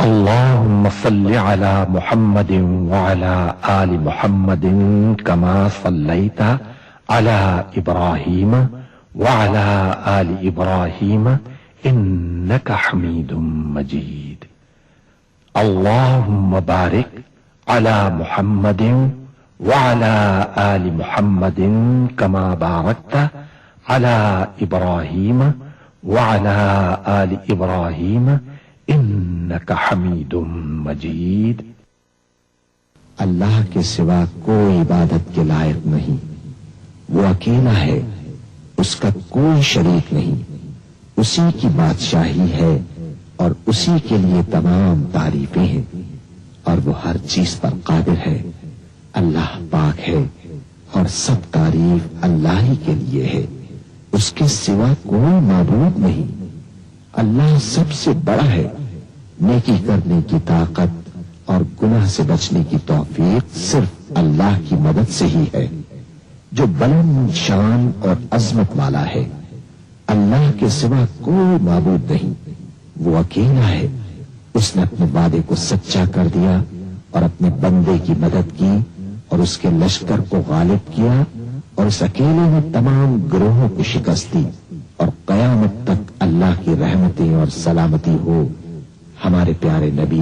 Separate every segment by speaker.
Speaker 1: اللهم صل على محمد وعلى آل محمد كما صليت على إبراهيم وعلى آل إبراهيم إنك حميد مجيد. اللهم بارك على محمد وعلى آل محمد كما باركت على إبراهيم وعلى آل إبراهيم إنك حميد مجيد.
Speaker 2: اللہ کے سوا کوئی عبادت کے لائق نہیں، وہ اکیلا ہے، اس کا کوئی شریک نہیں، اسی کی بادشاہی ہے اور اسی کے لیے تمام تعریفیں ہیں، اور وہ ہر چیز پر قادر ہے. اللہ پاک ہے اور سب تعریف اللہ ہی کے لیے ہے، اس کے سوا کوئی معبود نہیں. اللہ سب سے بڑا ہے. نیکی کرنے کی طاقت اور گناہ سے بچنے کی توفیق صرف اللہ کی مدد سے ہی ہے، جو بلند شان اور عظمت والا ہے. اللہ کے سوا کوئی معبود نہیں، وہ اکیلا ہے. اس نے اپنے وعدے کو سچا کر دیا اور اپنے بندے کی مدد کی اور اس کے لشکر کو غالب کیا، اور اس اکیلے نے تمام گروہوں کو شکست دی. اور قیامت تک اللہ کی رحمتیں اور سلامتی ہو ہمارے پیارے نبی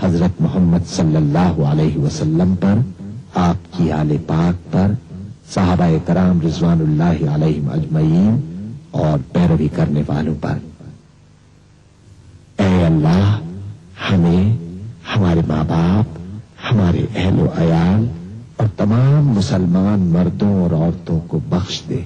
Speaker 2: حضرت محمد صلی اللہ علیہ وسلم پر، آپ کی آل پاک پر، صحابہ کرام رضوان اللہ علیہم اجمعین اور پیروی کرنے والوں پر. اے اللہ، ہمیں، ہمارے ماں باپ، ہمارے اہل و عیال اور تمام مسلمان مردوں اور عورتوں کو بخش دے.